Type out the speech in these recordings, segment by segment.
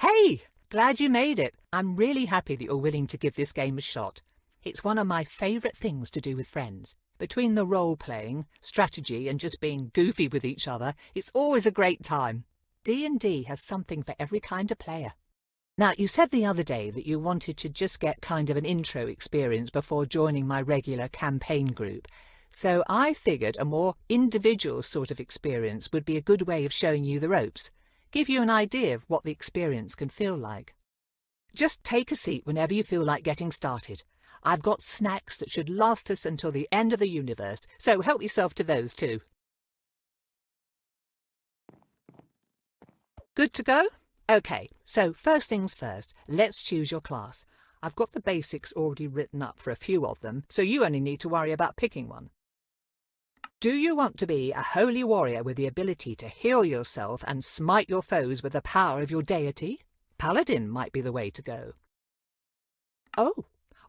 Hey, glad you made it. I'm really happy that you're willing to give this game a shot. It's one of my favourite things to do with friends. Between the role-playing, strategy and just being goofy with each other, it's always a great time. D&D has something for every kind of player. Now, you said the other day that you wanted to just get kind of an intro experience before joining my regular campaign group. So I figured a more individual sort of experience would be a good way of showing you the ropes. Give you an idea of what the experience can feel like. Just take a seat whenever you feel like getting started. I've got snacks that should last us until the end of the universe, so help yourself to those too. Good to go? Okay, so first things first, let's choose your class. I've got the basics already written up for a few of them, so you only need to worry about picking one. Do you want to be a holy warrior with the ability to heal yourself and smite your foes with the power of your deity? Paladin might be the way to go. Oh,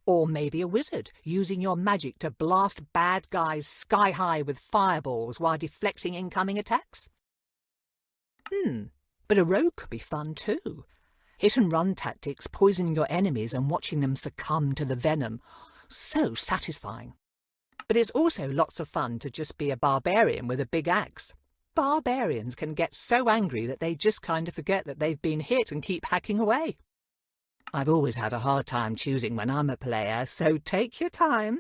or maybe a wizard, using your magic to blast bad guys sky high with fireballs while deflecting incoming attacks? But a rogue could be fun too. Hit-and-run tactics, poisoning your enemies and watching them succumb to the venom. So satisfying. But it's also lots of fun to just be a barbarian with a big axe. Barbarians can get so angry that they just kind of forget that they've been hit and keep hacking away. I've always had a hard time choosing when I'm a player, so take your time.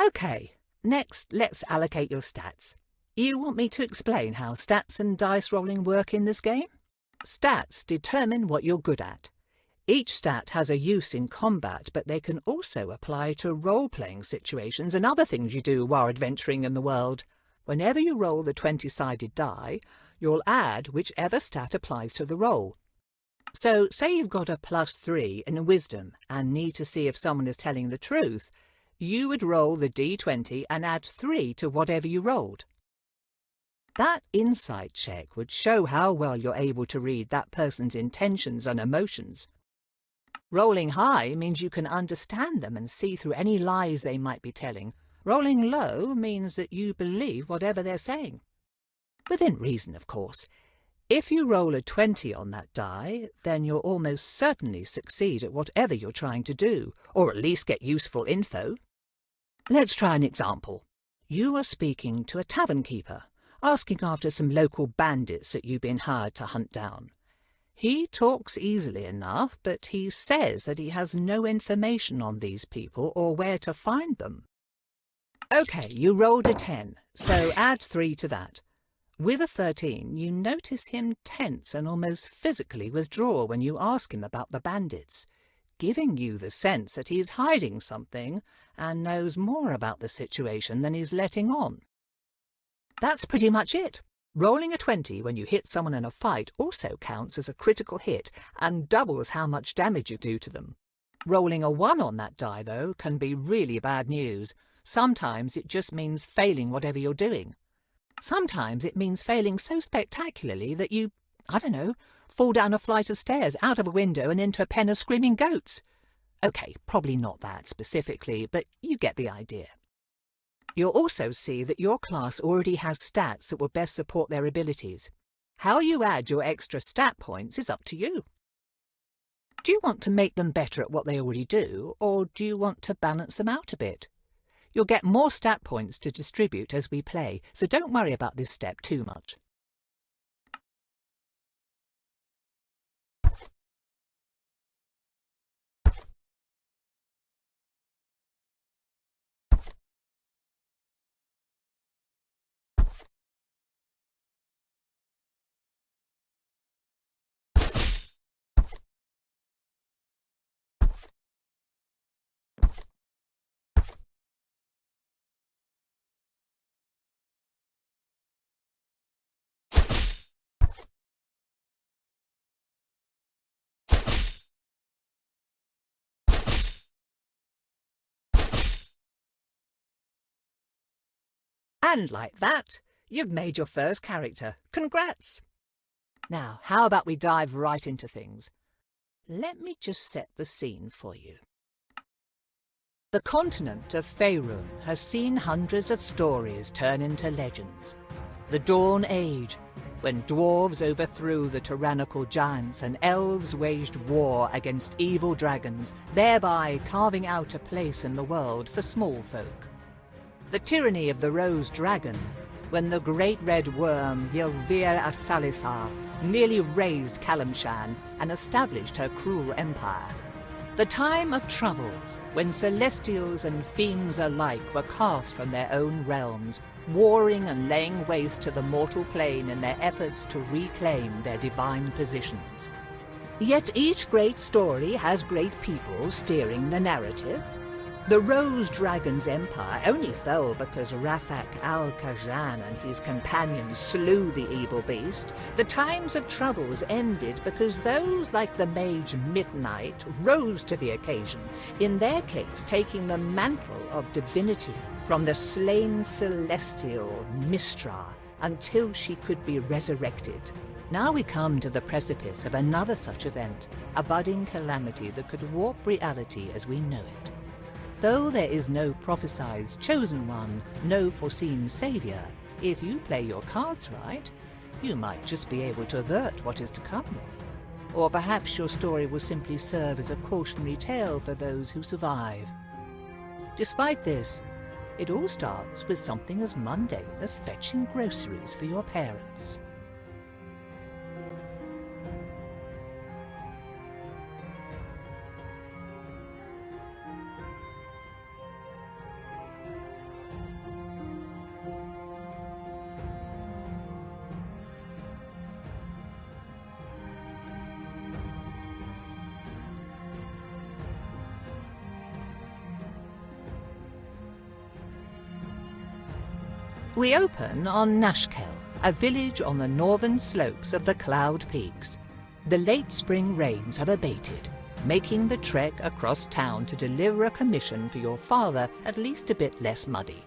Okay, next let's allocate your stats. You want me to explain how stats and dice rolling work in this game? Stats determine what you're good at. Each stat has a use in combat, but they can also apply to role-playing situations and other things you do while adventuring in the world. Whenever you roll the 20-sided die, you'll add whichever stat applies to the roll. So, say you've got a +3 in wisdom and need to see if someone is telling the truth, you would roll the d20 and add 3 to whatever you rolled. That insight check would show how well you're able to read that person's intentions and emotions. Rolling high means you can understand them and see through any lies they might be telling. Rolling low means that you believe whatever they're saying. Within reason, of course. If you roll a 20 on that die, then you'll almost certainly succeed at whatever you're trying to do, or at least get useful info. Let's try an example. You are speaking to a tavern keeper, asking after some local bandits that you've been hired to hunt down. He talks easily enough, but he says that he has no information on these people or where to find them. Okay, you rolled a 10, so add 3 to that. With a 13, you notice him tense and almost physically withdraw when you ask him about the bandits, giving you the sense that he's hiding something and knows more about the situation than he's letting on. That's pretty much it. Rolling a 20 when you hit someone in a fight also counts as a critical hit and doubles how much damage you do to them. Rolling a 1 on that die, though, can be really bad news. Sometimes it just means failing whatever you're doing. Sometimes it means failing so spectacularly that you, fall down a flight of stairs, out of a window and into a pen of screaming goats. Okay, probably not that specifically, but you get the idea. You'll also see that your class already has stats that will best support their abilities. How you add your extra stat points is up to you. Do you want to make them better at what they already do, or do you want to balance them out a bit? You'll get more stat points to distribute as we play, so don't worry about this step too much. And like that, you've made your first character. Congrats! Now, how about we dive right into things? Let me just set the scene for you. The continent of Faerun has seen hundreds of stories turn into legends. The Dawn Age, when dwarves overthrew the tyrannical giants and elves waged war against evil dragons, thereby carving out a place in the world for small folk. The tyranny of the Rose Dragon, when the great red worm Ylvir Asalisar nearly razed Kalimshan and established her cruel empire. The time of troubles, when celestials and fiends alike were cast from their own realms, warring and laying waste to the mortal plane in their efforts to reclaim their divine positions. Yet each great story has great people steering the narrative. The Rose Dragon's empire only fell because Rafak al-Khajan and his companions slew the evil beast. The times of troubles ended because those like the mage Midnight rose to the occasion, in their case taking the mantle of divinity from the slain celestial Mistra until she could be resurrected. Now we come to the precipice of another such event, a budding calamity that could warp reality as we know it. Though there is no prophesied chosen one, no foreseen savior, if you play your cards right, you might just be able to avert what is to come. Or perhaps your story will simply serve as a cautionary tale for those who survive. Despite this, it all starts with something as mundane as fetching groceries for your parents. We open on Nashkel, a village on the northern slopes of the Cloud Peaks. The late spring rains have abated, making the trek across town to deliver a commission for your father at least a bit less muddy.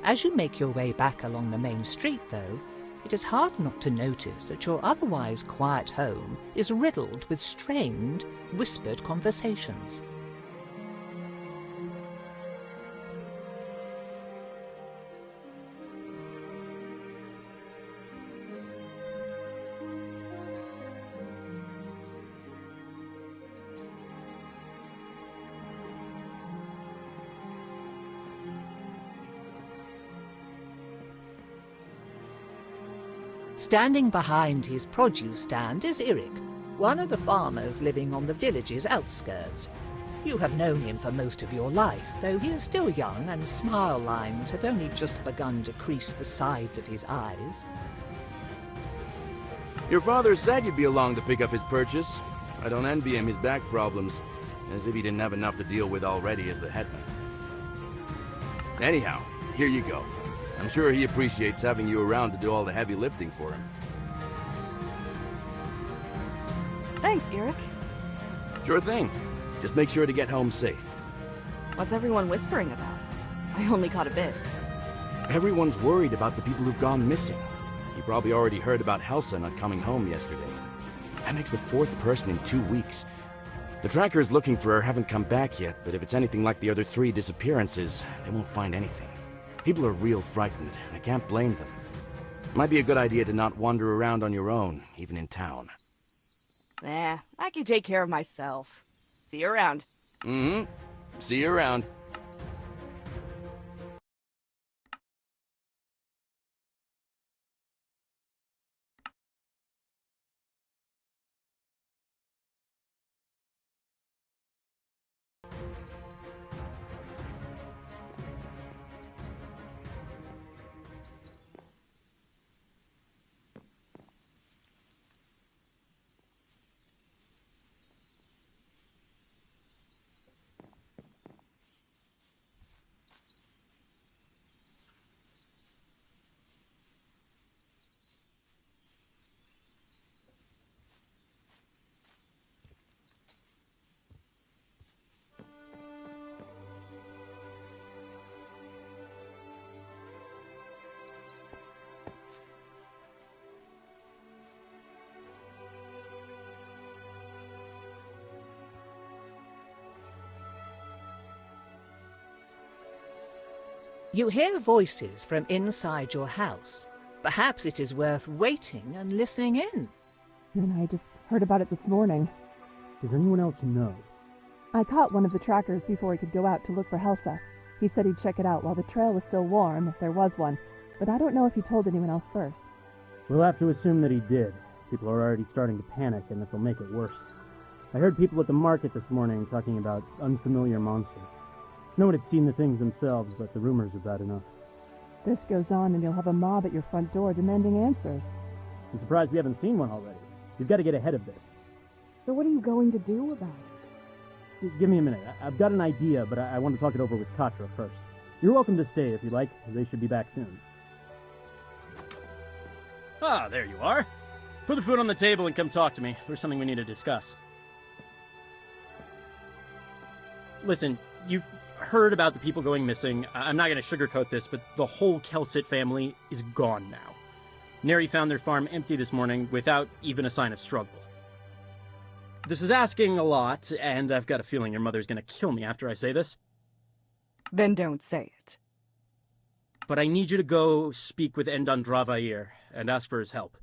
As you make your way back along the main street, though, it is hard not to notice that your otherwise quiet home is riddled with strained, whispered conversations. Standing behind his produce stand is Irik, one of the farmers living on the village's outskirts. You have known him for most of your life, though he is still young and smile lines have only just begun to crease the sides of his eyes. Your father said you'd be along to pick up his purchase. I don't envy him his back problems, as if he didn't have enough to deal with already as the headman. Anyhow, here you go. I'm sure he appreciates having you around to do all the heavy lifting for him. Thanks, Eric. Sure thing. Just make sure to get home safe. What's everyone whispering about? I only caught a bit. Everyone's worried about the people who've gone missing. You probably already heard about Helsa not coming home yesterday. That makes the fourth person in 2 weeks. The trackers looking for her haven't come back yet, but if it's anything like the other 3 disappearances, they won't find anything. People are real frightened, and I can't blame them. Might be a good idea to not wander around on your own, even in town. Nah, I can take care of myself. See you around. Mm-hmm. See you around. You hear voices from inside your house. Perhaps it is worth waiting and listening in. And I just heard about it this morning. Does anyone else know? I caught one of the trackers before he could go out to look for Helsa. He said he'd check it out while the trail was still warm, if there was one, but I don't know if he told anyone else first. We'll have to assume that he did. People are already starting to panic, and this will make it worse. I heard people at the market this morning talking about unfamiliar monsters. No one had seen the things themselves, but the rumors are bad enough. This goes on and you'll have a mob at your front door demanding answers. I'm surprised we haven't seen one already. We've got to get ahead of this. So what are you going to do about it? Give me a minute. I've got an idea, but I want to talk it over with Katra first. You're welcome to stay if you like. They should be back soon. Ah, there you are. Put the food on the table and come talk to me. There's something we need to discuss. Listen, you've heard about the people going missing. I'm not going to sugarcoat this, but the whole Kelsit family is gone now. Neri found their farm empty this morning without even a sign of struggle. This is asking a lot, and I've got a feeling your mother's going to kill me after I say this. Then don't say it. But I need you to go speak with Endan Dravair and ask for his help.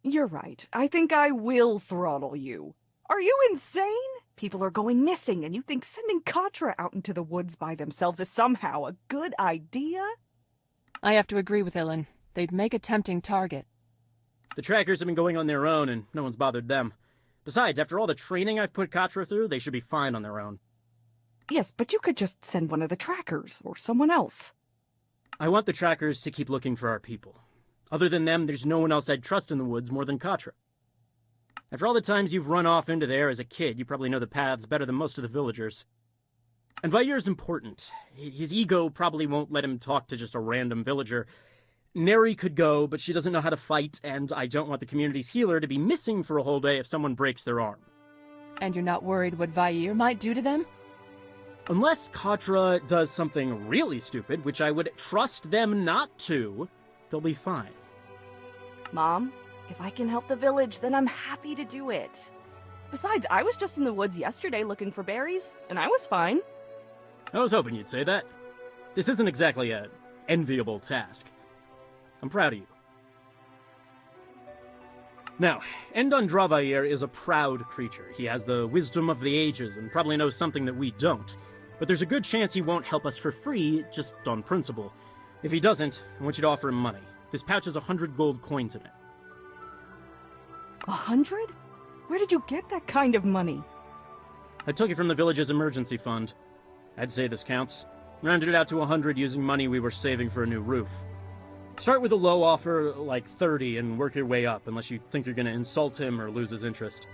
You're right. I think I will throttle you. Are you insane? People are going missing, and you think sending Katra out into the woods by themselves is somehow a good idea? I have to agree with Ilan. They'd make a tempting target. The trackers have been going on their own, and no one's bothered them. Besides, after all the training I've put Katra through, they should be fine on their own. Yes, but you could just send one of the trackers, or someone else. I want the trackers to keep looking for our people. Other than them, there's no one else I'd trust in the woods more than Katra. After all the times you've run off into there as a kid, you probably know the paths better than most of the villagers. And Vair's important. His ego probably won't let him talk to just a random villager. Neri could go, but she doesn't know how to fight, and I don't want the community's healer to be missing for a whole day if someone breaks their arm. And you're not worried what Vair might do to them? Unless Katra does something really stupid, which I would trust them not to, they'll be fine. Mom, if I can help the village, then I'm happy to do it. Besides, I was just in the woods yesterday looking for berries, and I was fine. I was hoping you'd say that. This isn't exactly an enviable task. I'm proud of you. Now, Endan Dravair is a proud creature. He has the wisdom of the ages and probably knows something that we don't. But there's a good chance he won't help us for free, just on principle. If he doesn't, I want you to offer him money. This pouch has 100 gold coins in it. 100? Where did you get that kind of money? I took it from the village's emergency fund. I'd say this counts. Rounded it out to 100 using money we were saving for a new roof. Start with a low offer, like 30, and work your way up, unless you think you're going to insult him or lose his interest.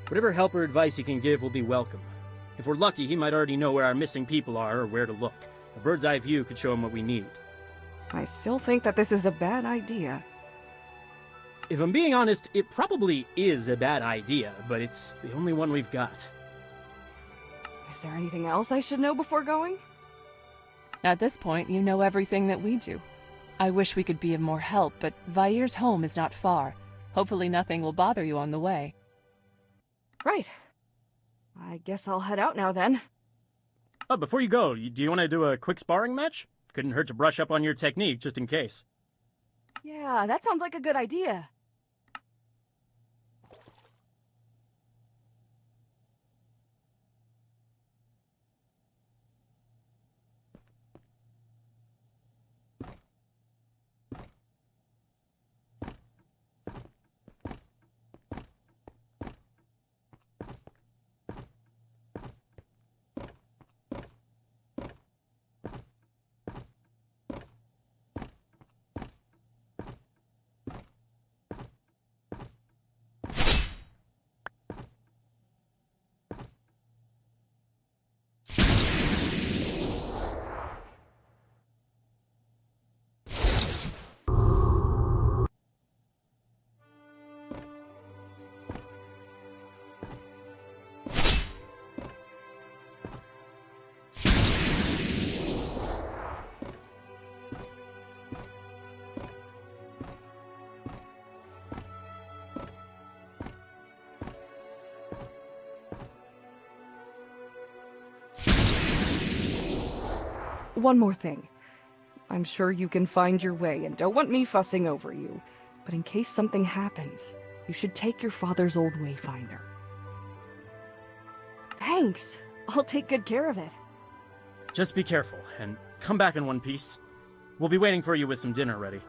Whatever help or advice he can give will be welcome. If we're lucky, he might already know where our missing people are or where to look. A bird's eye view could show him what we need. I still think that this is a bad idea. If I'm being honest, it probably is a bad idea, but it's the only one we've got. Is there anything else I should know before going? At this point, you know everything that we do. I wish we could be of more help, but Vair's home is not far. Hopefully nothing will bother you on the way. Right. I guess I'll head out now then. Oh, before you go, do you want to do a quick sparring match? Couldn't hurt to brush up on your technique, just in case. Yeah, that sounds like a good idea. One more thing. I'm sure you can find your way and don't want me fussing over you. But in case something happens, you should take your father's old wayfinder. Thanks. I'll take good care of it. Just be careful, and come back in one piece. We'll be waiting for you with some dinner ready.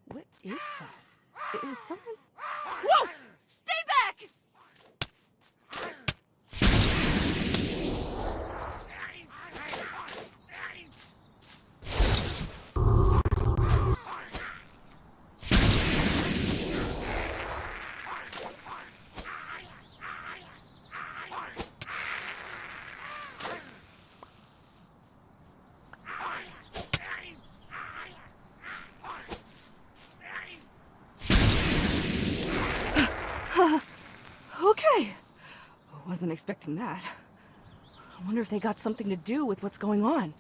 What is that? Is someone... Whoa! Stay back! Okay. Wasn't expecting that. I wonder if they got something to do with what's going on.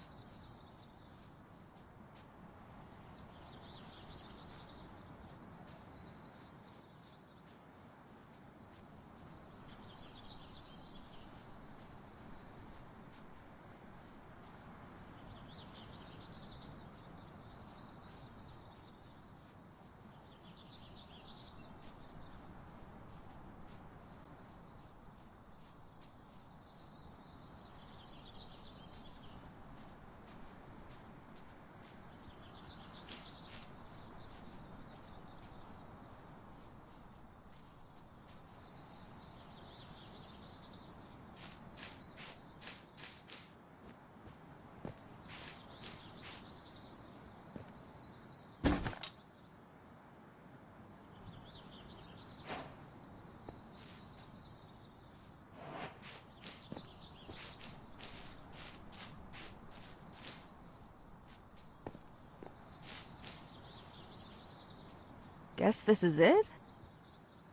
Guess this is it?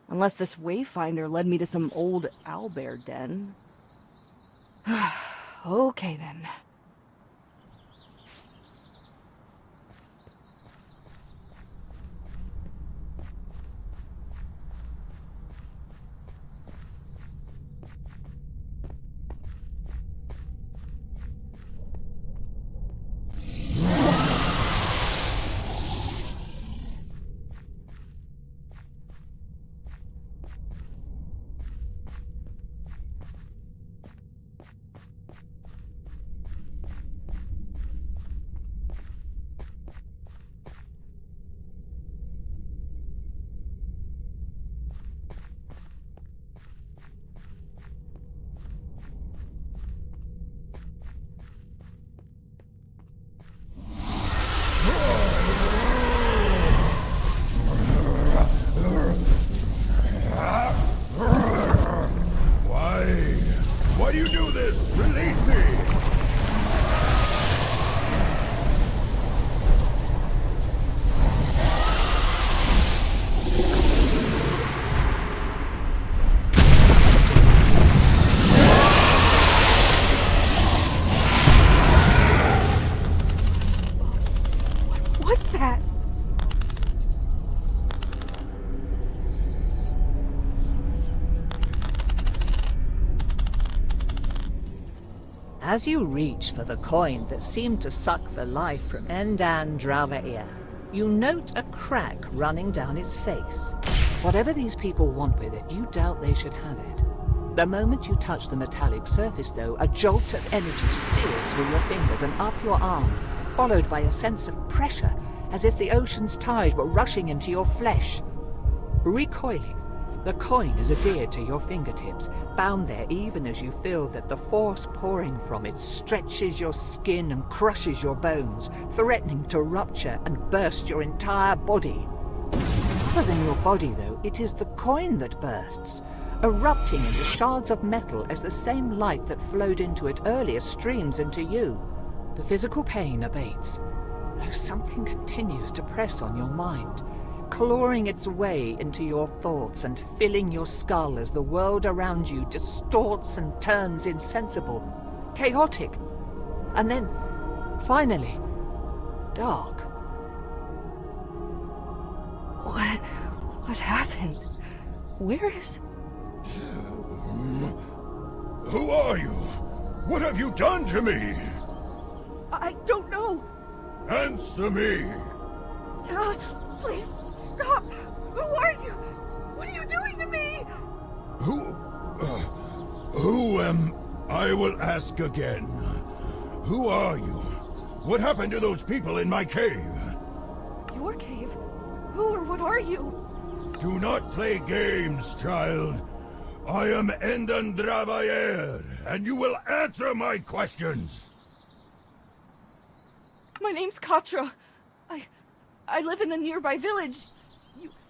Unless this wayfinder led me to some old owlbear den. Okay then. Release me! What was that? As you reach for the coin that seemed to suck the life from Endan Dravair, you note a crack running down its face. Whatever these people want with it, you doubt they should have it. The moment you touch the metallic surface, though, a jolt of energy sears through your fingers and up your arm, followed by a sense of pressure, as if the ocean's tide were rushing into your flesh. Recoiling, the coin is adhered to your fingertips, bound there even as you feel that the force pouring from it stretches your skin and crushes your bones, threatening to rupture and burst your entire body. Other than your body, though, it is the coin that bursts, erupting into shards of metal as the same light that flowed into it earlier streams into you. The physical pain abates, though something continues to press on your mind, clawing its way into your thoughts and filling your skull as the world around you distorts and turns insensible, chaotic, and then, finally, dark. What happened? Where is... Who are you? What have you done to me? I don't know. Answer me! Please, stop! Who are you? What are you doing to me? Who am... I will ask again. Who are you? What happened to those people in my cave? Your cave? Who or what are you? Do not play games, child. I am Endan Dravair, and you will answer my questions. My name's Katra. I live in the nearby village.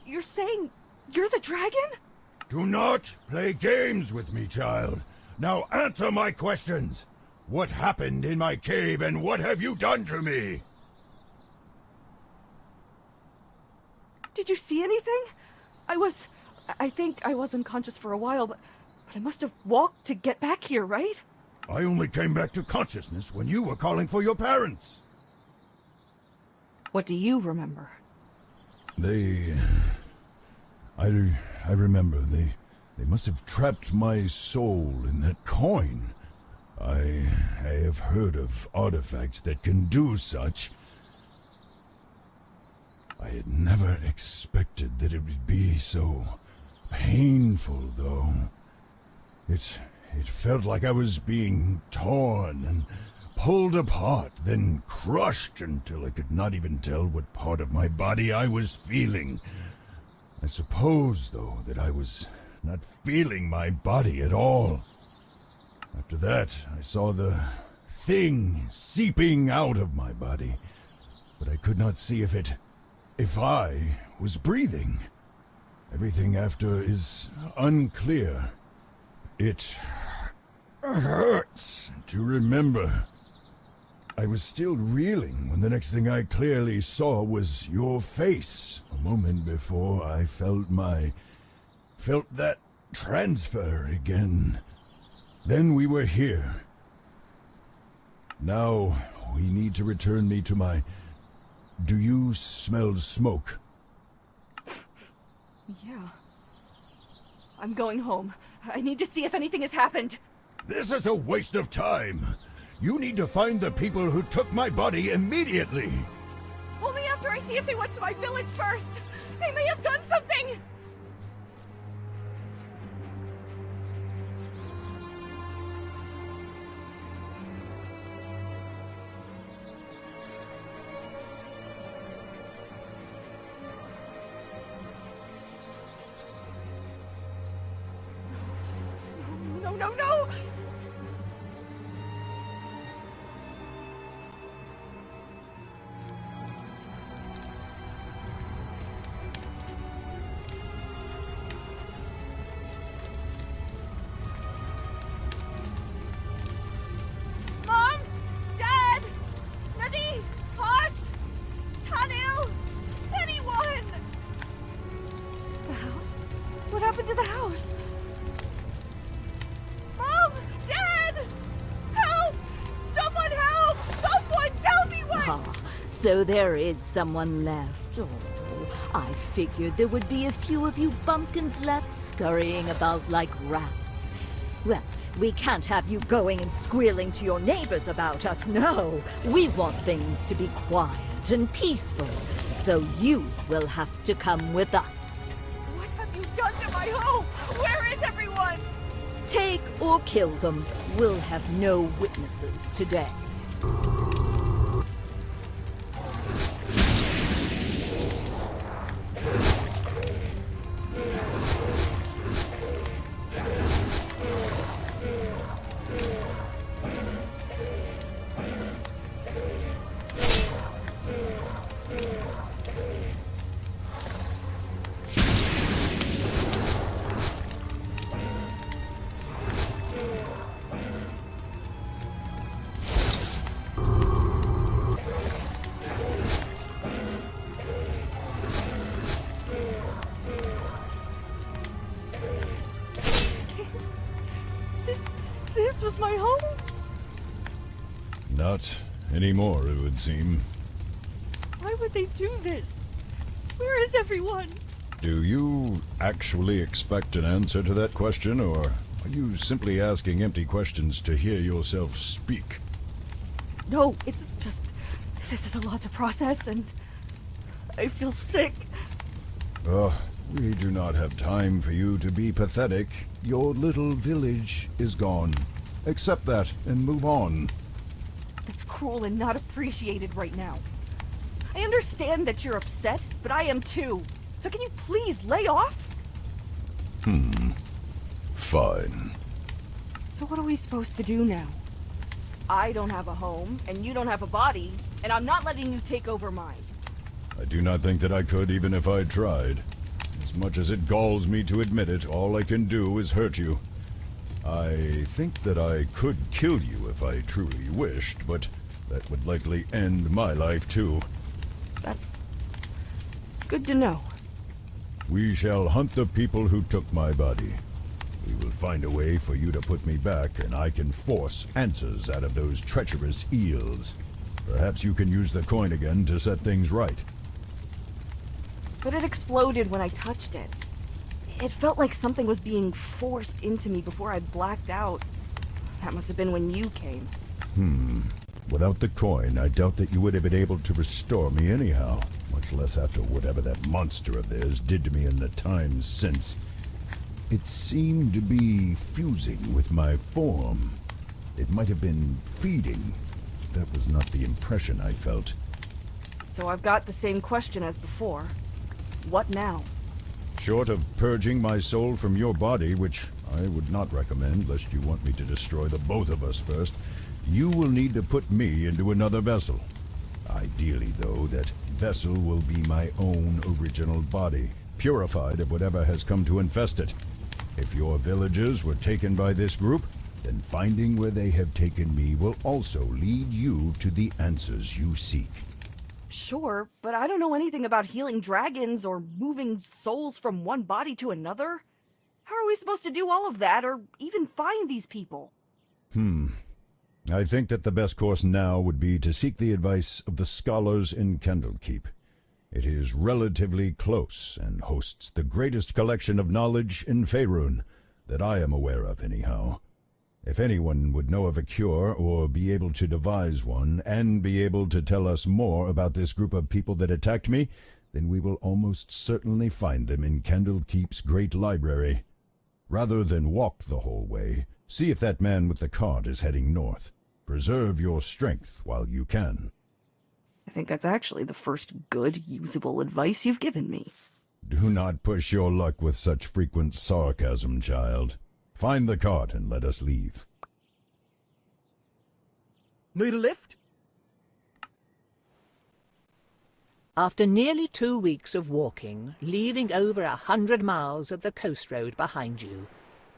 You're saying you're the dragon? Do not play games with me, child. Now answer my questions. What happened in my cave, and what have you done to me? Did you see anything? I think I was unconscious for a while, but I must have walked to get back here, right? I only came back to consciousness when you were calling for your parents. What do you remember? I remember. They must have trapped my soul in that coin. I have heard of artifacts that can do such. I had never expected that it would be so painful, though. It felt like I was being torn and pulled apart, then crushed until I could not even tell what part of my body I was feeling. I suppose, though, that I was not feeling my body at all. After that, I saw the thing seeping out of my body, but I could not see if I was breathing. Everything after is unclear. It hurts to remember. I was still reeling when the next thing I clearly saw was your face. A moment before I felt that transfer again. Then we were here. Now we need to return me to my... Do you smell smoke? Yeah. I'm going home. I need to see if anything has happened. This is a waste of time. You need to find the people who took my body immediately. Only after I see if they went to my village first. They may have done something. No! So there is someone left. Oh, I figured there would be a few of you bumpkins left scurrying about like rats. Well, we can't have you going and squealing to your neighbors about us, no. We want things to be quiet and peaceful, so you will have to come with us. What have you done to my home? Where is everyone? Take or kill them. We'll have no witnesses today. This was my home? Not anymore, it would seem. Why would they do this? Where is everyone? Do you actually expect an answer to that question, or are you simply asking empty questions to hear yourself speak? No, it's just... This is a lot to process, and... I feel sick. We do not have time for you to be pathetic. Your little village is gone. Accept that and move on. That's cruel and not appreciated right now. I understand that you're upset, but I am too. So can you please lay off? Fine. So what are we supposed to do now? I don't have a home, and you don't have a body, and I'm not letting you take over mine. I do not think that I could, even if I tried. As much as it galls me to admit it, all I can do is hurt you. I think that I could kill you if I truly wished, but that would likely end my life too. That's... good to know. We shall hunt the people who took my body. We will find a way for you to put me back, and I can force answers out of those treacherous eels. Perhaps you can use the coin again to set things right. But it exploded when I touched it. It felt like something was being forced into me before I blacked out. That must have been when you came. Without the coin, I doubt that you would have been able to restore me anyhow, much less after whatever that monster of theirs did to me in the times since. It seemed to be fusing with my form. It might have been feeding. That was not the impression I felt. So I've got the same question as before. What now? Short of purging my soul from your body, which I would not recommend lest you want me to destroy the both of us first, you will need to put me into another vessel. Ideally, though, that vessel will be my own original body, purified of whatever has come to infest it. If your villagers were taken by this group, then finding where they have taken me will also lead you to the answers you seek. Sure, but I don't know anything about healing dragons or moving souls from one body to another. How are we supposed to do all of that, or even find these people? I think that the best course now would be to seek the advice of the scholars in Candlekeep. It is relatively close and hosts the greatest collection of knowledge in Faerun that I am aware of anyhow. If anyone would know of a cure or be able to devise one and be able to tell us more about this group of people that attacked me, then we will almost certainly find them in Candlekeep's great library. Rather than walk the whole way, see if that man with the cart is heading north. Preserve your strength while you can. I think that's actually the first good, usable advice you've given me. Do not push your luck with such frequent sarcasm, child. Find the cart and let us leave. Need a lift? After nearly 2 weeks of walking, leaving over 100 miles of the coast road behind you,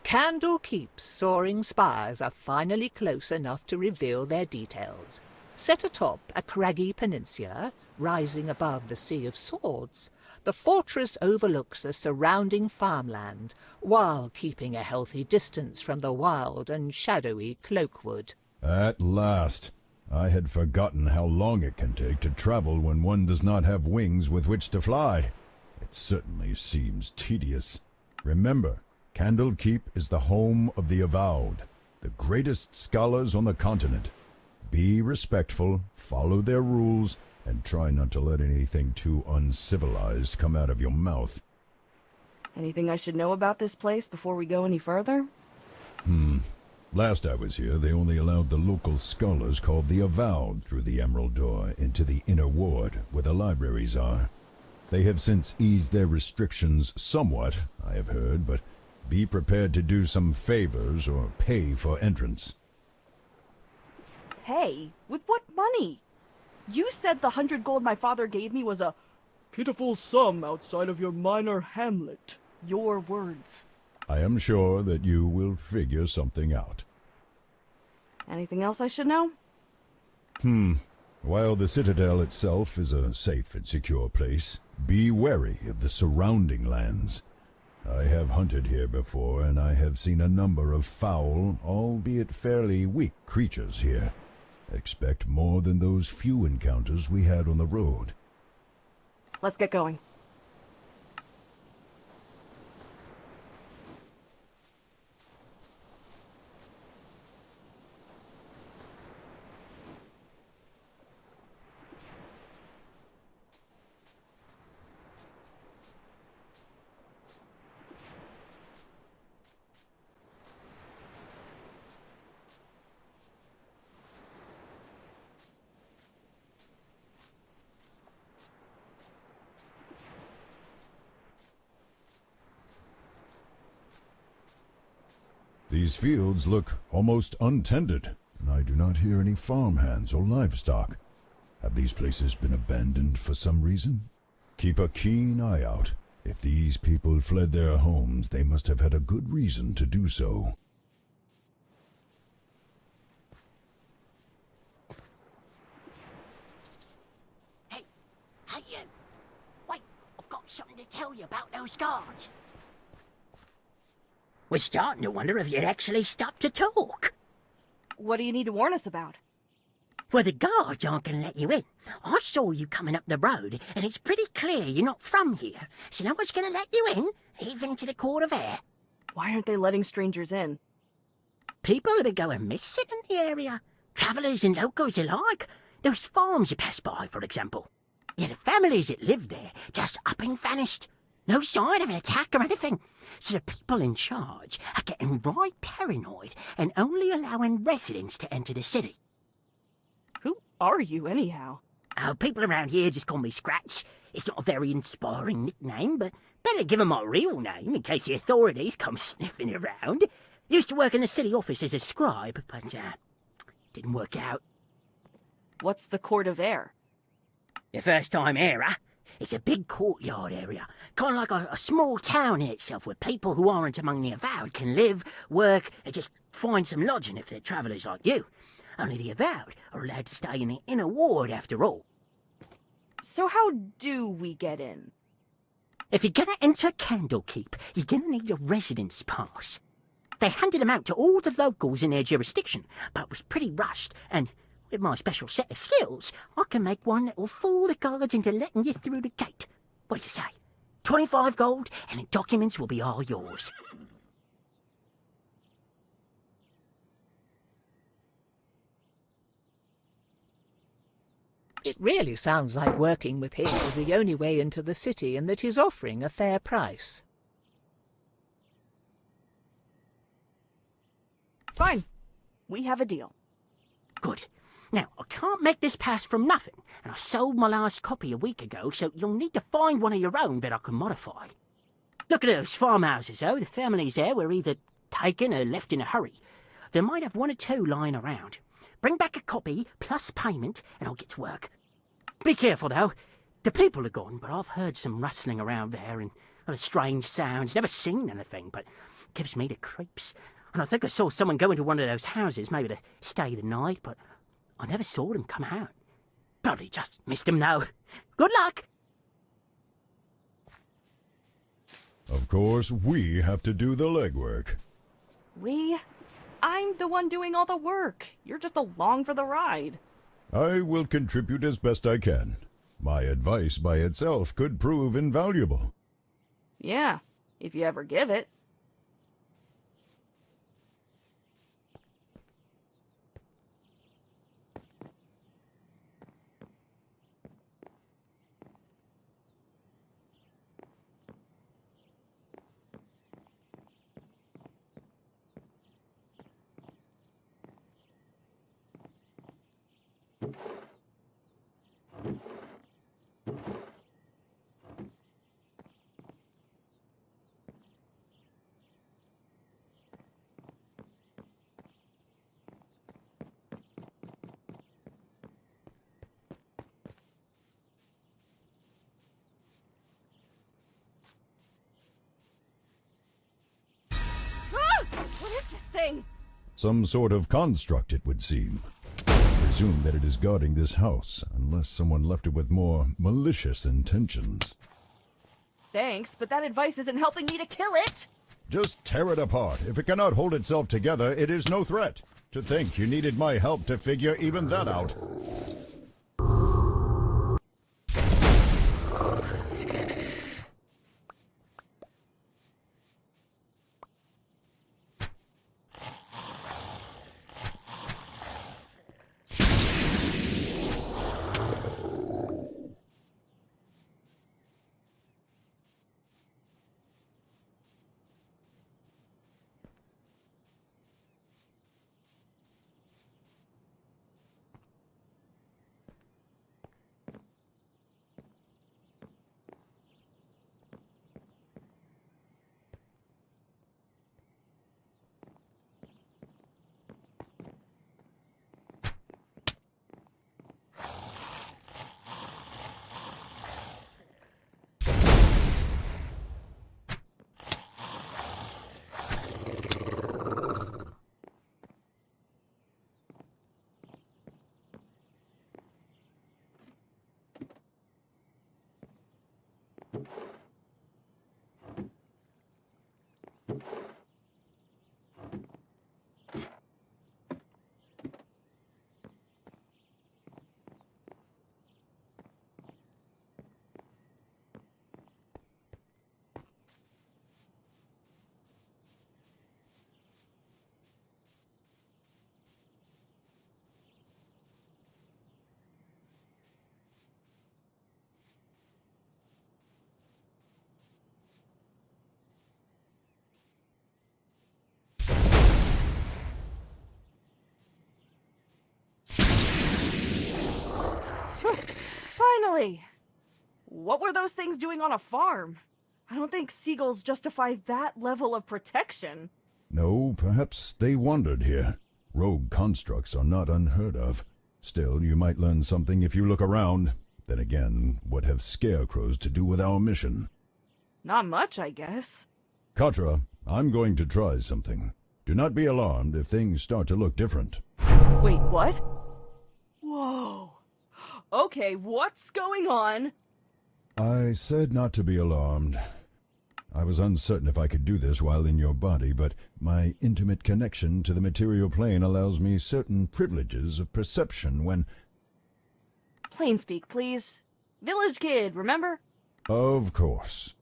Candlekeep's soaring spires are finally close enough to reveal their details. Set atop a craggy peninsula, rising above the Sea of Swords, the fortress overlooks the surrounding farmland, while keeping a healthy distance from the wild and shadowy Cloakwood. At last. I had forgotten how long it can take to travel when one does not have wings with which to fly. It certainly seems tedious. Remember, Candlekeep is the home of the Avowed, the greatest scholars on the continent. Be respectful, follow their rules, and try not to let anything too uncivilized come out of your mouth. Anything I should know about this place before we go any further? Last I was here, they only allowed the local scholars called the Avowed through the Emerald Door into the inner ward, where the libraries are. They have since eased their restrictions somewhat, I have heard, but be prepared to do some favors or pay for entrance. Hey, with what money? You said the 100 gold my father gave me was a pitiful sum outside of your minor hamlet. Your words. I am sure that you will figure something out. Anything else I should know? While the Citadel itself is a safe and secure place, be wary of the surrounding lands. I have hunted here before, and I have seen a number of foul, albeit fairly weak creatures here. Expect more than those few encounters we had on the road. Let's get going. These fields look almost untended, and I do not hear any farmhands or livestock. Have these places been abandoned for some reason? Keep a keen eye out. If these people fled their homes, they must have had a good reason to do so. Hey you! Wait, I've got something to tell you about those guards. We're starting to wonder if you'd actually stop to talk. What do you need to warn us about? Well, the guards aren't going to let you in. I saw you coming up the road, and it's pretty clear you're not from here, so no one's going to let you in, even to the Court of Air. Why aren't they letting strangers in? People have been going missing in the area. Travellers and locals alike. Those farms you pass by, for example. Yeah, the families that live there just up and vanished. No sign of an attack or anything. So the people in charge are getting right paranoid and only allowing residents to enter the city. Who are you, anyhow? Oh, people around here just call me Scratch. It's not a very inspiring nickname, but better give 'em my real name in case the authorities come sniffing around. Used to work in the city office as a scribe, but didn't work out. What's the Court of Air? Your first time here, huh? It's a big courtyard area, kind of like a small town in itself where people who aren't among the Avowed can live, work, and just find some lodging if they're travellers like you. Only the Avowed are allowed to stay in the inner ward after all. So how do we get in? If you're gonna enter Candlekeep, you're gonna need a residence pass. They handed them out to all the locals in their jurisdiction, but it was pretty rushed, and with my special set of skills, I can make one that will fool the guards into letting you through the gate. What do you say? 25 gold, and the documents will be all yours. It really sounds like working with him is the only way into the city and that he's offering a fair price. Fine. We have a deal. Good. Now, I can't make this pass from nothing, and I sold my last copy a week ago, so you'll need to find one of your own that I can modify. Look at those farmhouses, though. The families there were either taken or left in a hurry. There might have one or two lying around. Bring back a copy, plus payment, and I'll get to work. Be careful, though. The people are gone, but I've heard some rustling around there, and other strange sounds. Never seen anything, but it gives me the creeps. And I think I saw someone go into one of those houses, maybe to stay the night, but I never saw them come out. Probably just missed them, though. Good luck! Of course, we have to do the legwork. We? I'm the one doing all the work. You're just along for the ride. I will contribute as best I can. My advice by itself could prove invaluable. Yeah, if you ever give it. What is this thing? Some sort of construct, it would seem. I presume that it is guarding this house, unless someone left it with more malicious intentions. Thanks, but that advice isn't helping me to kill it! Just tear it apart. If it cannot hold itself together, it is no threat. To think you needed my help to figure even that out. Finally! What were those things doing on a farm? I don't think seagulls justify that level of protection. No, perhaps they wandered here. Rogue constructs are not unheard of. Still, you might learn something if you look around. Then again, what have scarecrows to do with our mission? Not much, I guess. Katra, I'm going to try something. Do not be alarmed if things start to look different. Wait, what? Whoa. Okay, what's going on? I said not to be alarmed. I was uncertain if I could do this while in your body, but my intimate connection to the material plane allows me certain privileges of perception when... Plain speak, please. Village kid, remember? Of course.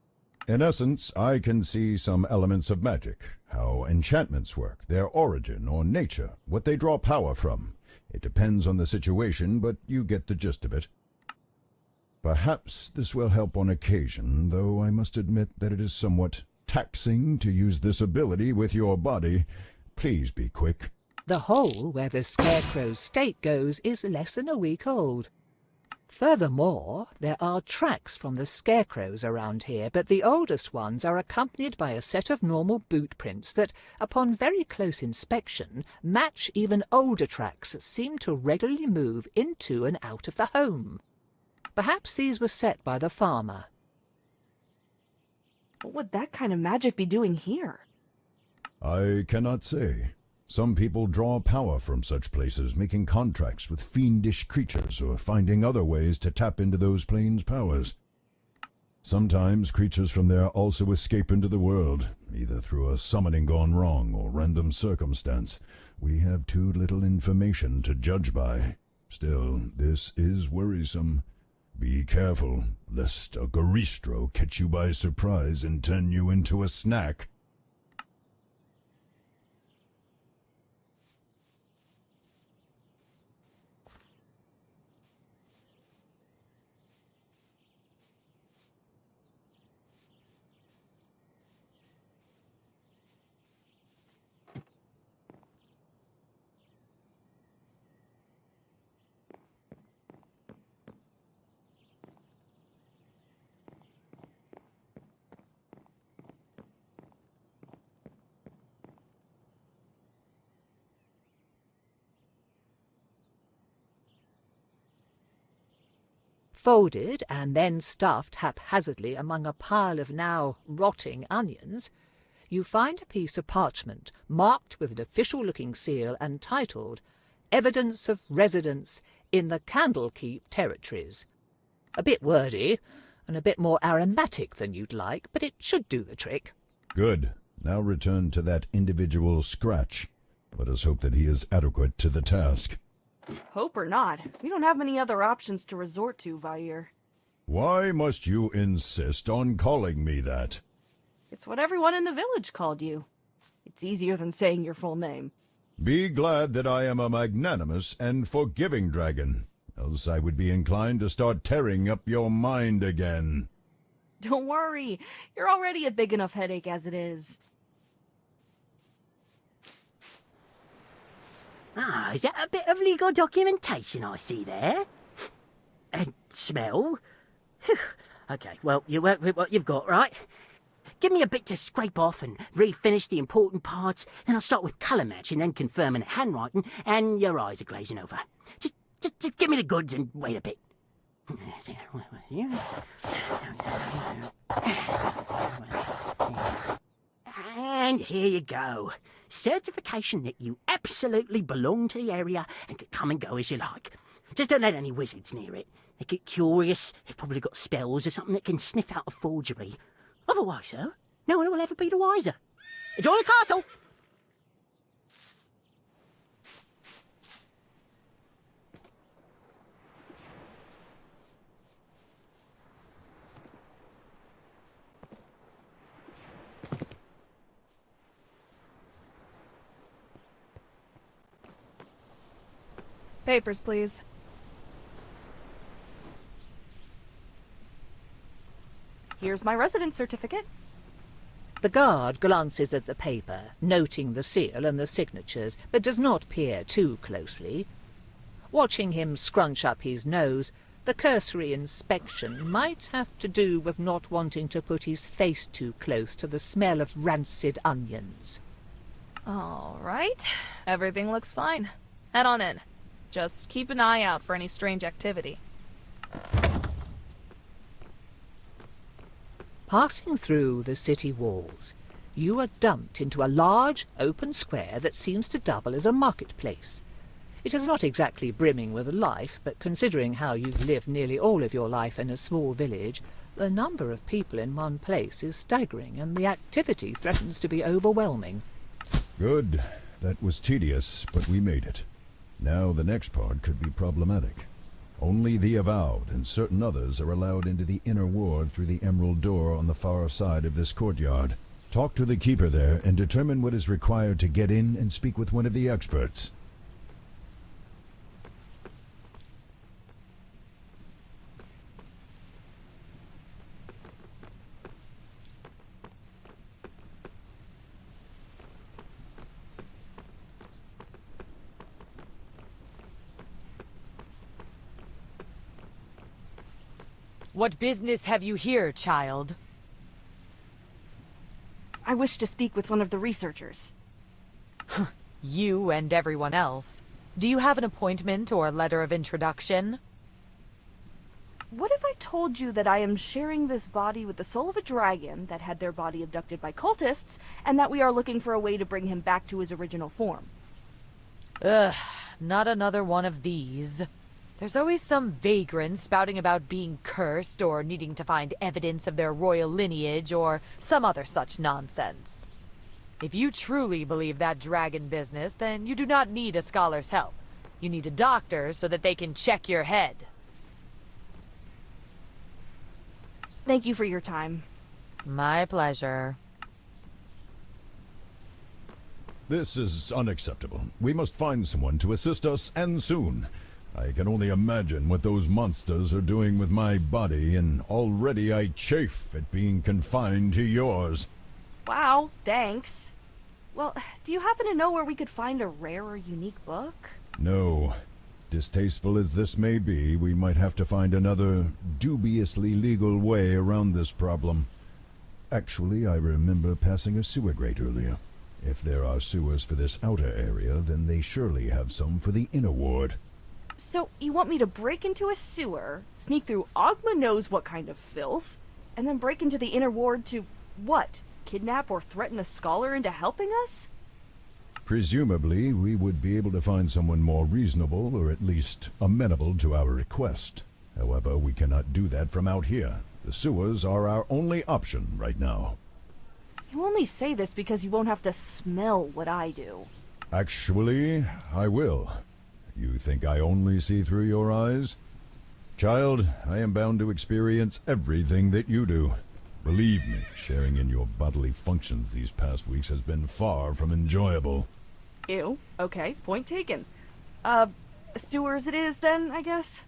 In essence, I can see some elements of magic, how enchantments work, their origin or nature, what they draw power from. It depends on the situation, but you get the gist of it. Perhaps this will help on occasion, though I must admit that it is somewhat taxing to use this ability with your body. Please be quick. The hole where the scarecrow's stake goes is less than a week old. Furthermore, there are tracks from the scarecrows around here, but the oldest ones are accompanied by a set of normal boot prints that, upon very close inspection, match even older tracks that seem to regularly move into and out of the home. Perhaps these were set by the farmer. What would that kind of magic be doing here? I cannot say. Some people draw power from such places, making contracts with fiendish creatures or finding other ways to tap into those planes' powers. Sometimes creatures from there also escape into the world, either through a summoning gone wrong or random circumstance. We have too little information to judge by. Still, this is worrisome. Be careful, lest a Garistro catch you by surprise and turn you into a snack. Folded and then stuffed haphazardly among a pile of now rotting onions, you find a piece of parchment marked with an official-looking seal and titled Evidence of Residence in the Candlekeep Territories. A bit wordy and a bit more aromatic than you'd like, but it should do the trick. Good. Now return to that individual Scratch. Let us hope that he is adequate to the task. Hope or not, we don't have many other options to resort to, Vair. Why must you insist on calling me that? It's what everyone in the village called you. It's easier than saying your full name. Be glad that I am a magnanimous and forgiving dragon, else I would be inclined to start tearing up your mind again. Don't worry, you're already a big enough headache as it is. Ah, is that a bit of legal documentation I see there? And smell? Phew. Okay, well, you work with what you've got, right? Give me a bit to scrape off and refinish the important parts, then I'll start with colour matching, then confirming the handwriting, and your eyes are glazing over. Just give me the goods and wait a bit. And here you go. Certification that you absolutely belong to the area and can come and go as you like. Just don't let any wizards near it. They get curious. They've probably got spells or something that can sniff out a forgery. Otherwise, though, no one will ever be the wiser. Enjoy the castle! Papers, please. Here's my residence certificate. The guard glances at the paper, noting the seal and the signatures, but does not peer too closely. Watching him scrunch up his nose, the cursory inspection might have to do with not wanting to put his face too close to the smell of rancid onions. All right. Everything looks fine. Head on in. Just keep an eye out for any strange activity. Passing through the city walls, you are dumped into a large, open square that seems to double as a marketplace. It is not exactly brimming with life, but considering how you've lived nearly all of your life in a small village, the number of people in one place is staggering, and the activity threatens to be overwhelming. Good. That was tedious, but we made it. Now the next part could be problematic. Only the Avowed and certain others are allowed into the inner ward through the emerald door on the far side of this courtyard. Talk to the keeper there and determine what is required to get in and speak with one of the experts. What business have you here, child? I wish to speak with one of the researchers. You and everyone else. Do you have an appointment or a letter of introduction? What if I told you that I am sharing this body with the soul of a dragon that had their body abducted by cultists, and that we are looking for a way to bring him back to his original form? Ugh, not another one of these. There's always some vagrant spouting about being cursed or needing to find evidence of their royal lineage or some other such nonsense. If you truly believe that dragon business, then you do not need a scholar's help. You need a doctor so that they can check your head. Thank you for your time. My pleasure. This is unacceptable. We must find someone to assist us, and soon. I can only imagine what those monsters are doing with my body, and already I chafe at being confined to yours. Wow, thanks. Well, do you happen to know where we could find a rare or unique book? No. Distasteful as this may be, we might have to find another dubiously legal way around this problem. Actually, I remember passing a sewer grate earlier. If there are sewers for this outer area, then they surely have some for the inner ward. So, you want me to break into a sewer, sneak through Ogma knows what kind of filth, and then break into the inner ward to, what, kidnap or threaten a scholar into helping us? Presumably, we would be able to find someone more reasonable, or at least amenable to our request. However, we cannot do that from out here. The sewers are our only option right now. You only say this because you won't have to smell what I do. Actually, I will. You think I only see through your eyes? Child, I am bound to experience everything that you do. Believe me, sharing in your bodily functions these past weeks has been far from enjoyable. Ew. Okay, point taken. Sewers it is then, I guess?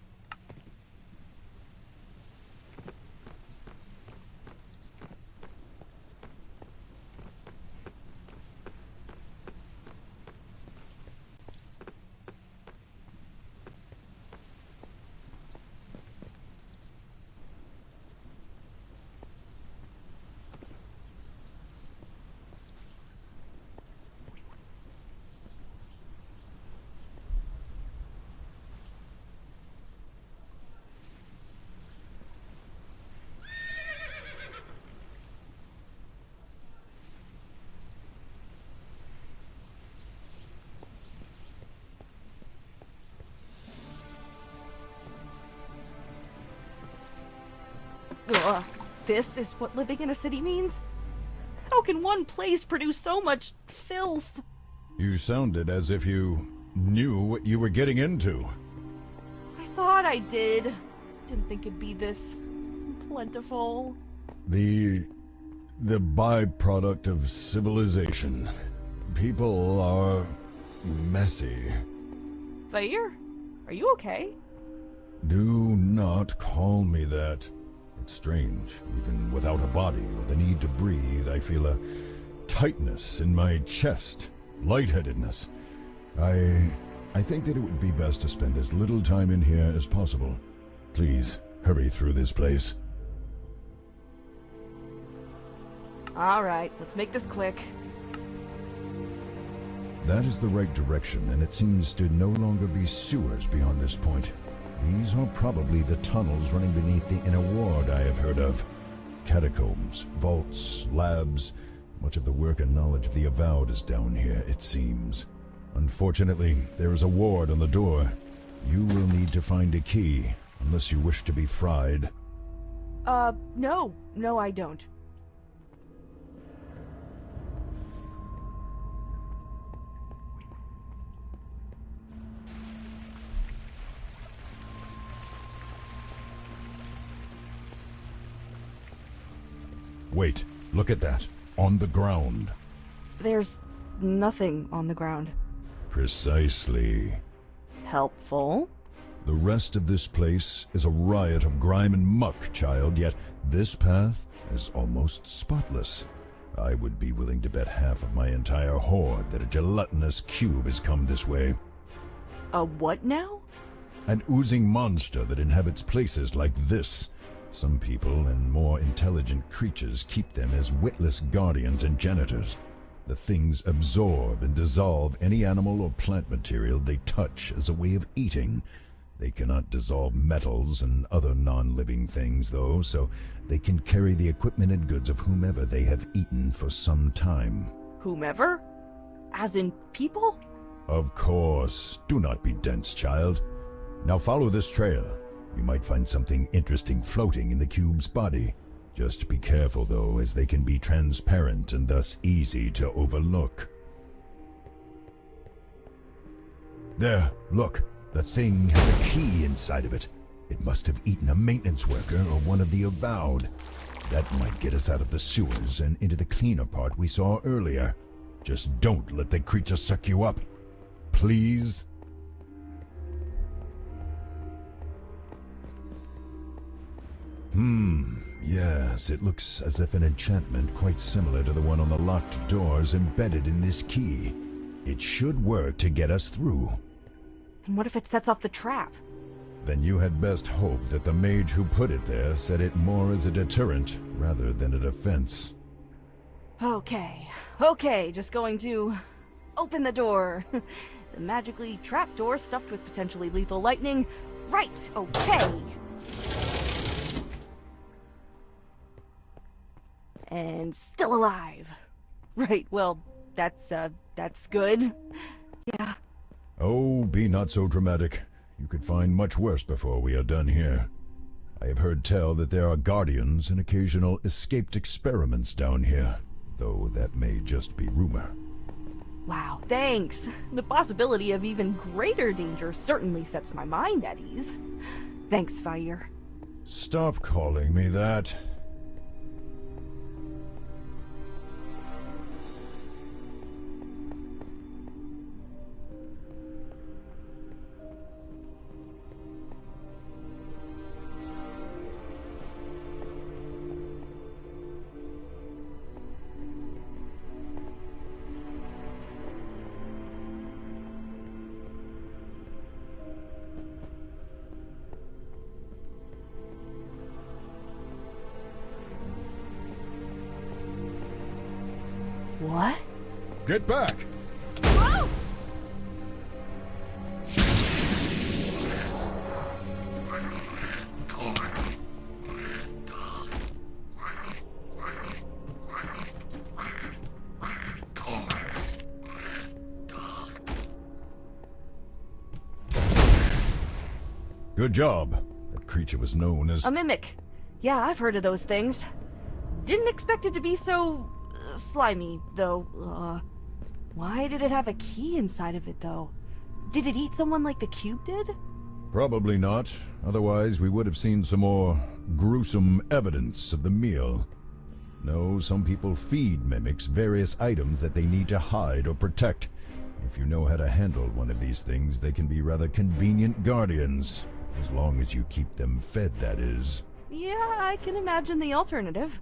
Ugh, this is what living in a city means? How can one place produce so much filth? You sounded as if you knew what you were getting into. I thought I did. Didn't think it'd be this plentiful. The byproduct of civilization. People are messy. Vair, are you okay? Do not call me that. It's strange. Even without a body or the need to breathe, I feel a tightness in my chest, lightheadedness. I think that it would be best to spend as little time in here as possible. Please, hurry through this place. Alright, let's make this quick. That is the right direction, and it seems to no longer be sewers beyond this point. These are probably the tunnels running beneath the inner ward I have heard of. Catacombs, vaults, labs. Much of the work and knowledge of the Avowed is down here, it seems. Unfortunately, there is a ward on the door. You will need to find a key, unless you wish to be fried. No, I don't. Wait, look at that. On the ground. There's nothing on the ground. Precisely. Helpful? The rest of this place is a riot of grime and muck, child, yet this path is almost spotless. I would be willing to bet half of my entire horde that a gelatinous cube has come this way. A what now? An oozing monster that inhabits places like this. Some people and more intelligent creatures keep them as witless guardians and janitors. The things absorb and dissolve any animal or plant material they touch as a way of eating. They cannot dissolve metals and other non-living things, though, so they can carry the equipment and goods of whomever they have eaten for some time. Whomever? As in people? Of course. Do not be dense, child. Now follow this trail. You might find something interesting floating in the cube's body. Just be careful, though, as they can be transparent and thus easy to overlook. There, look. The thing has a key inside of it. It must have eaten a maintenance worker or one of the avowed. That might get us out of the sewers and into the cleaner part we saw earlier. Just don't let the creature suck you up. Please? Yes, it looks as if an enchantment quite similar to the one on the locked door is embedded in this key. It should work to get us through. And what if it sets off the trap? Then you had best hope that the mage who put it there set it more as a deterrent rather than a defense. Okay, just going to open the door. The magically trapped door stuffed with potentially lethal lightning. Right, okay. And still alive. Right, well, that's good. Yeah. Oh, be not so dramatic. You could find much worse before we are done here. I have heard tell that there are guardians and occasional escaped experiments down here, though that may just be rumor. Wow, thanks. The possibility of even greater danger certainly sets my mind at ease. Thanks, Fire. Stop calling me that. What? Get back! Whoa! Good job. That creature was known as... A mimic. Yeah, I've heard of those things. Didn't expect it to be so... slimy, though. Why did it have a key inside of it, though? Did it eat someone like the cube did? Probably not. Otherwise, we would have seen some more gruesome evidence of the meal. No, some people feed mimics various items that they need to hide or protect. If you know how to handle one of these things, they can be rather convenient guardians. As long as you keep them fed, that is. Yeah, I can imagine the alternative.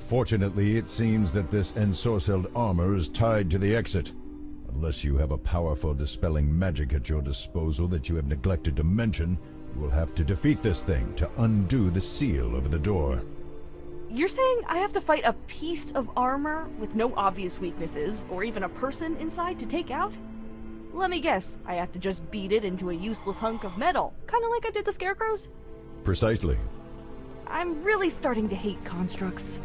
Unfortunately, it seems that this ensorcelled armor is tied to the exit. Unless you have a powerful dispelling magic at your disposal that you have neglected to mention, you will have to defeat this thing to undo the seal over the door. You're saying I have to fight a piece of armor with no obvious weaknesses, or even a person inside to take out? Let me guess, I have to just beat it into a useless hunk of metal, kinda like I did the scarecrows? Precisely. I'm really starting to hate constructs.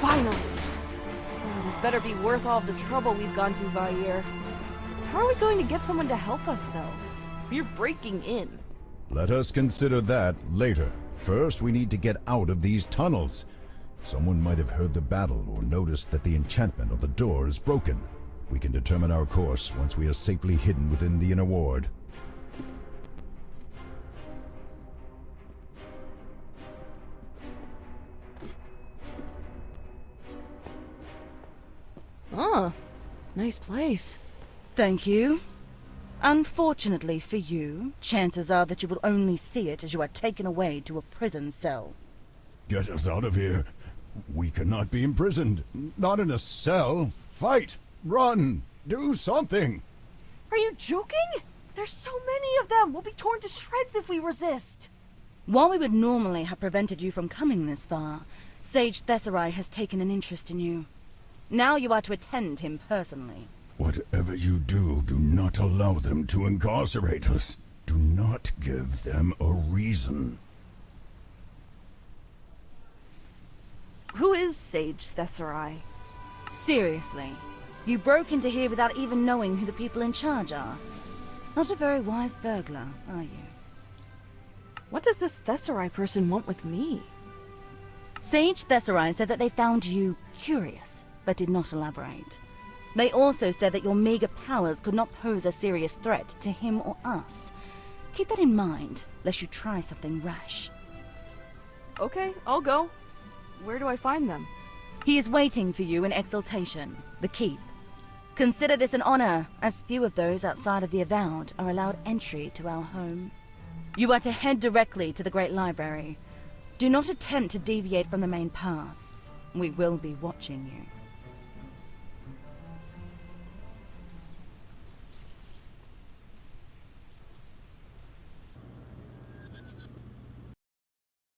Finally! Oh, this better be worth all the trouble we've gone to, Vair. How are we going to get someone to help us, though? We're breaking in. Let us consider that later. First, we need to get out of these tunnels. Someone might have heard the battle or noticed that the enchantment on the door is broken. We can determine our course once we are safely hidden within the inner ward. Ah, nice place. Thank you. Unfortunately for you, chances are that you will only see it as you are taken away to a prison cell. Get us out of here. We cannot be imprisoned. Not in a cell. Fight! Run! Do something! Are you joking? There's so many of them! We'll be torn to shreds if we resist! While we would normally have prevented you from coming this far, Sage Thesserai has taken an interest in you. Now you are to attend him personally. Whatever you do, do not allow them to incarcerate us. Do not give them a reason. Who is Sage Thesserai? Seriously, you broke into here without even knowing who the people in charge are. Not a very wise burglar, are you? What does this Thesserai person want with me? Sage Thesserai said that they found you curious, but did not elaborate. They also said that your meager powers could not pose a serious threat to him or us. Keep that in mind, lest you try something rash. Okay, I'll go. Where do I find them? He is waiting for you in Exaltation, the Keep. Consider this an honor, as few of those outside of the Avowed are allowed entry to our home. You are to head directly to the Great Library. Do not attempt to deviate from the main path. We will be watching you.